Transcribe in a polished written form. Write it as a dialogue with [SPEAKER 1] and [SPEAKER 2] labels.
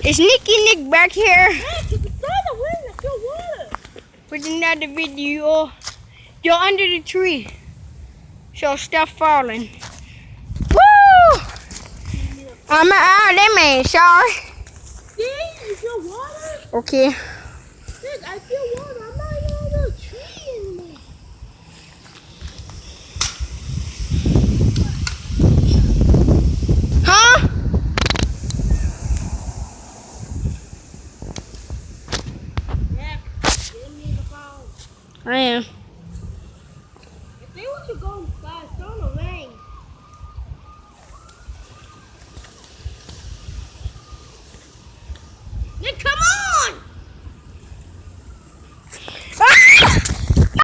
[SPEAKER 1] Is Nicky Nick back here
[SPEAKER 2] Hey, it's the wind. I feel water.
[SPEAKER 1] with another video? You're under the tree, so stop falling. Woo! I'm out there, man. Sorry.
[SPEAKER 2] See, you feel water?
[SPEAKER 1] Okay.
[SPEAKER 2] Look, I feel water. I'm not even on the tree anymore.
[SPEAKER 1] Huh?
[SPEAKER 2] Yeah, give me the phone.
[SPEAKER 1] I am.
[SPEAKER 2] I think we should go inside. It's starting to rain.